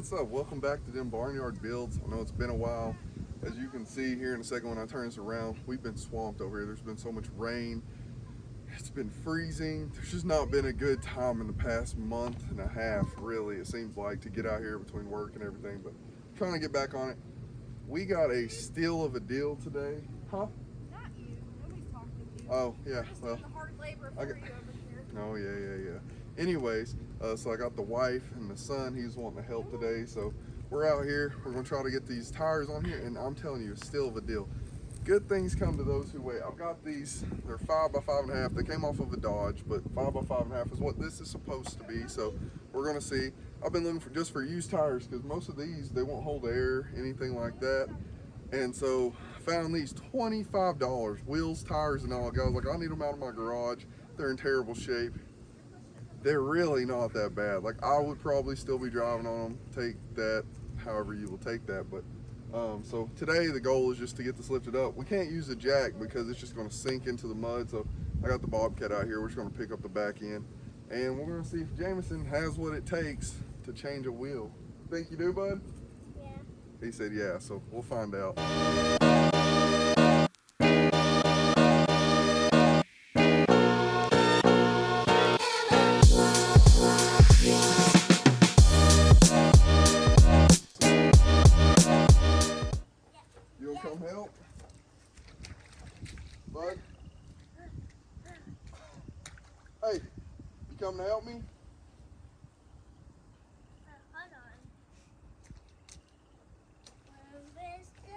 what's up? Welcome back to DemBarnyardBuilds. I know it's been a while. As you can see here in a second when I turn this around, we've been swamped over here. There's been so much rain. It's been freezing. There's just not been a good time in the past month and a half, really, it seems like, to get out here between work and everything, but I'm trying to get back on it. We got a steal of a deal today. Huh? Not you. Nobody's talking to you. Oh, yeah. We're just doing the hard labor for you over here. Oh, yeah. Anyways, so I got the wife and the son. He's wanting to help today, so we're out here. We're gonna try to get these tires on here, and I'm telling you, it's still of a deal. Good things come to those who wait. I've got these. They're 5 by 5.5. They came off of a Dodge, but 5 by 5.5 is what this is supposed to be. So we're gonna see. I've been looking for just for used tires because most of these they won't hold air, anything like that. And so I found these $25, wheels, tires, and all. I was like, I need them out of my garage. They're in terrible shape. They're really not that bad. Like, I would probably still be driving on them. Take that, however you will take that. But so today the goal is just to get this lifted up. We can't use the jack because it's just going to sink into the mud. So I got the Bobcat out here. We're just going to pick up the back end, and we're going to see if Jameson has what it takes to change a wheel. Think you do, bud? Yeah. He said yeah. So we'll find out. Come help, bud. Hey, you coming to help me? Hold on. Where's the...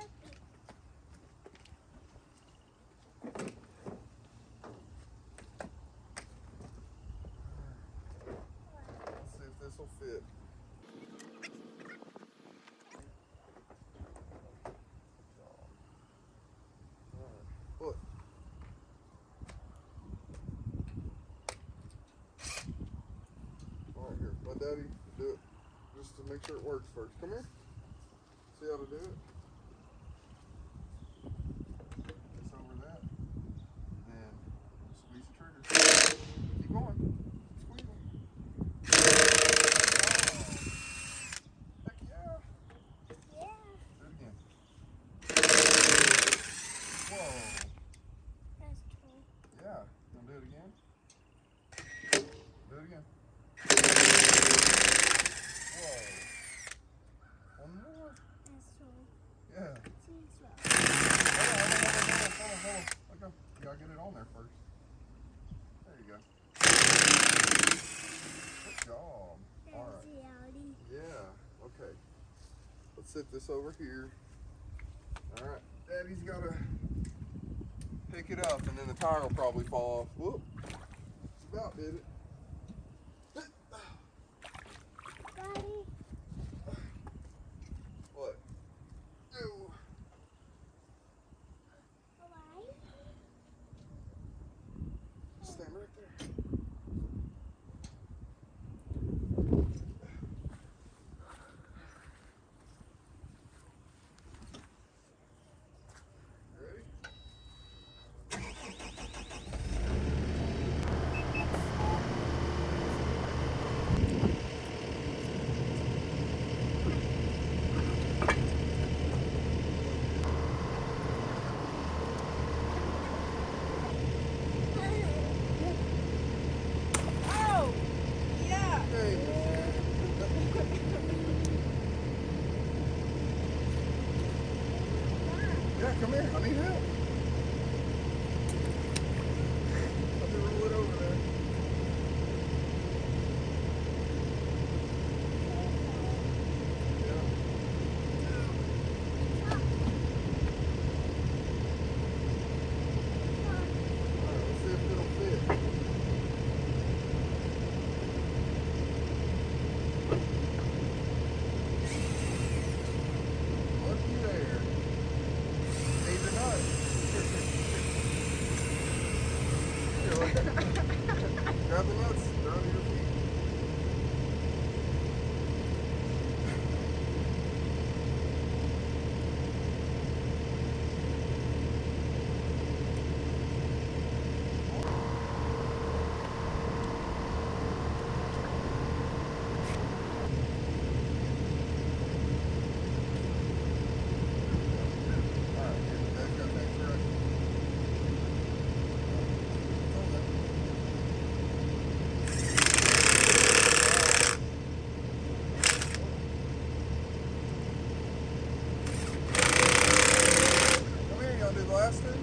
Let's see if this will fit. Look. All right, here. Let Daddy do it just to make sure it works first. Come here. See how to do it. It's over that. And squeeze the trigger. Keep going. Squeeze them. Heck yeah. Yeah. Do it again. Whoa. That's cool. Yeah. You want to do it again? Do it again. Whoa. One more. That's cool. Yeah. Seems well. Hold on. Let go. You gotta get it on there first. There you go. Good job. Alright. Yeah. Okay. Let's set this over here. Alright. Daddy's gotta pick it up, and then the tire will probably fall off. Whoop. Just about did it. Daddy. What? Ew. Why? Stand right there. Ready? Oh! Yeah! Hey. Yeah, come here. I need help. Let me roll it over there. Yeah. All right, let's see if it'll fit. Looky there. Needs a nut. faster.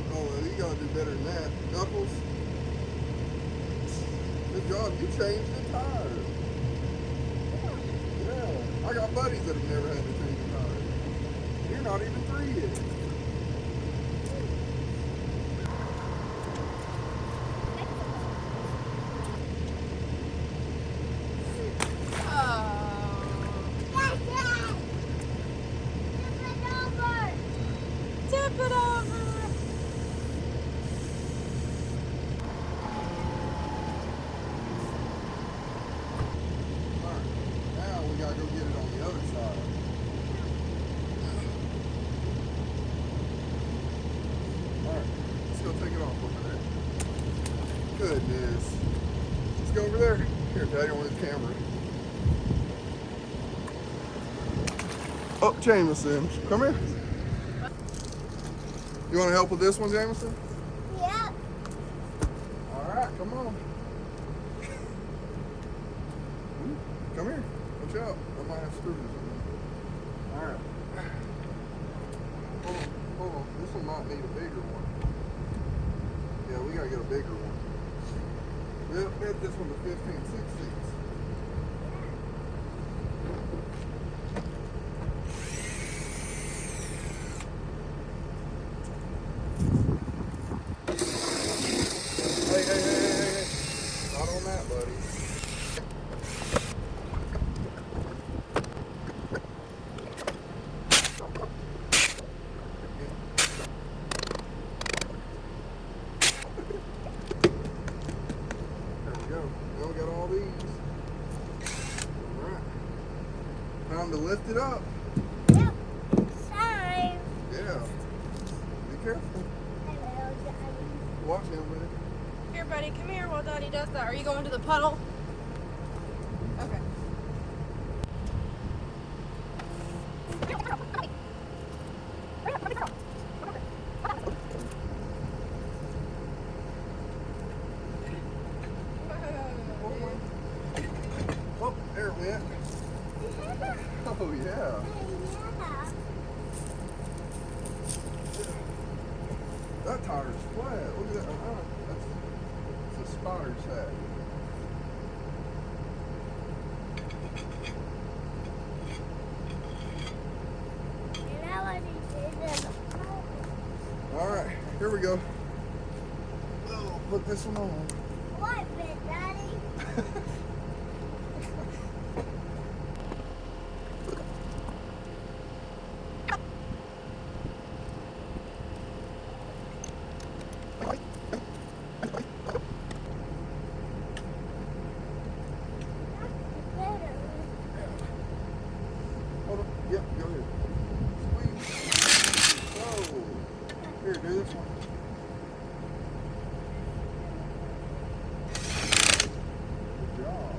Oh, you gotta do better than that. Knuckles. Good job. You changed the tires. Yeah. I got buddies that have never had to change a tire. You're not even 3 yet. Tip it over. Alright. Now we gotta go get it on the other side. Alright. Let's go take it off over there. Goodness. Let's go over there. Here, Daddy, on his camera. Oh, Jameson. Come here. You want to help with this one, Jameson? Yep. All right, come on. Come here. Watch out. I might have screws in there. All right. Hold on. This one might need a bigger one. Yeah, we got to get a bigger one. We'll get this one to 15, 16. Hey. Not on that, buddy. There we go. Now we got all these. Alright. Time to lift it up. Yep. Time. Yeah. Be careful. Hello, Daddy. Watch him with it. Here, buddy, come here while Daddy does that. Are you going to the puddle? Okay. Oh, there it went. Oh, yeah. Yeah. That tire's flat. Look at that. That's a spotter set. And I want to do this. All right, here we go. Oh, put this one on. What bit, Daddy? Hold on. Yep, go ahead. Squeeze. Oh. Here, do this one. Good job.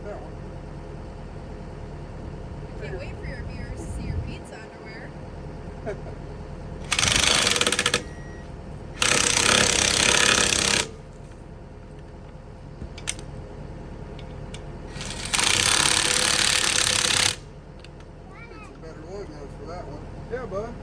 That one. Can't wait for your viewers to see your pizza underwear. Better lug nuts for that one. Yeah, bud.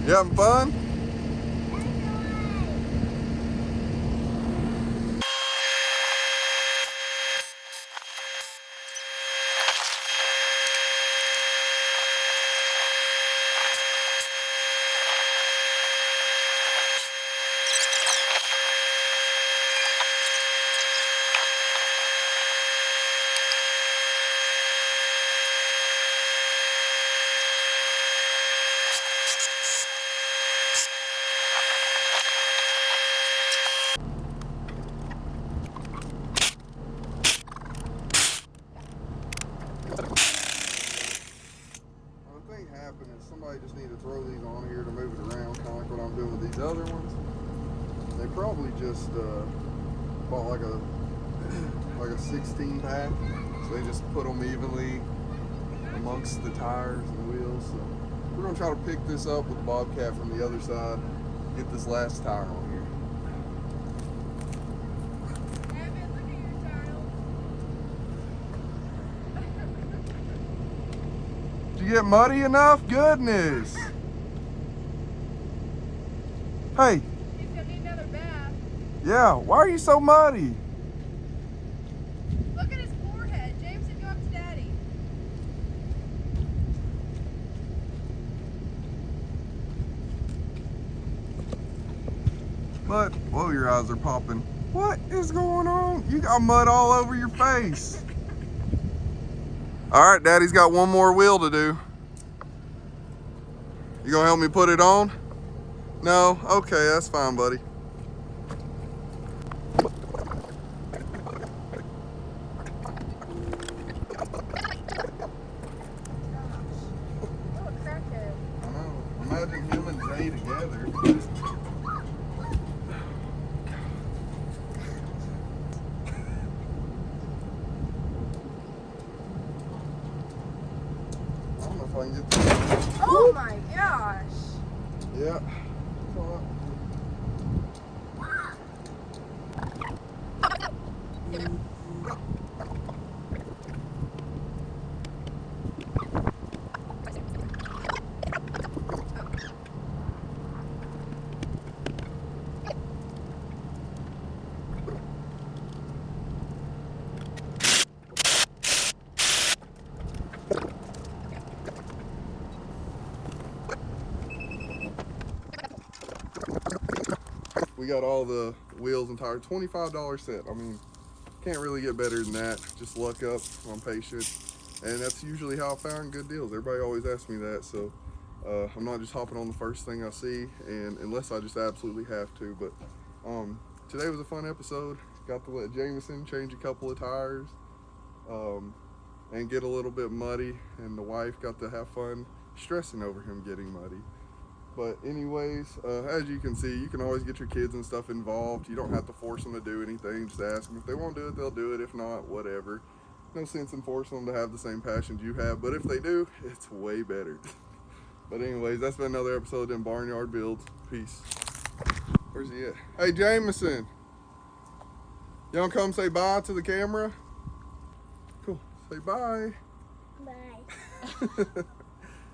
You having fun? might just need to throw these on here to move it around, kind of like what I'm doing with these other ones. They probably just bought like a 16 pack, so they just put them evenly amongst the tires and wheels. So we're gonna try to pick this up with the Bobcat from the other side, get this last tire on here. Evan, look at your child. Did you get muddy enough? Goodness. Hey, He's gonna need another bath. yeah, why are you so muddy? Look at his forehead. Jameson, go up to Daddy. But, whoa, your eyes are popping. What is going on? You got mud all over your face. All right, Daddy's got one more wheel to do. You gonna help me put it on? No? Okay, that's fine, buddy. Oh, crackhead. I know. Imagine him and Jay together. I don't know if I can get this. Oh my gosh. Yeah. We got all the wheels and tires, $25 set. I mean, can't really get better than that. Just luck up, I'm patient. And that's usually how I found good deals. Everybody always asks me that, so I'm not just hopping on the first thing I see, and unless I just absolutely have to. But today was a fun episode. Got to let Jameson change a couple of tires and get a little bit muddy, and the wife got to have fun stressing over him getting muddy. But anyways, as you can see, you can always get your kids and stuff involved. You don't have to force them to do anything. Just ask them. If they want to do it, they'll do it. If not, whatever. No sense in forcing them to have the same passions you have. But if they do, it's way better. But anyways, that's been another episode of DemBarnyardBuilds. Peace. Where's he at? Hey, Jameson. You want to come say bye to the camera? Cool. Say bye. Bye.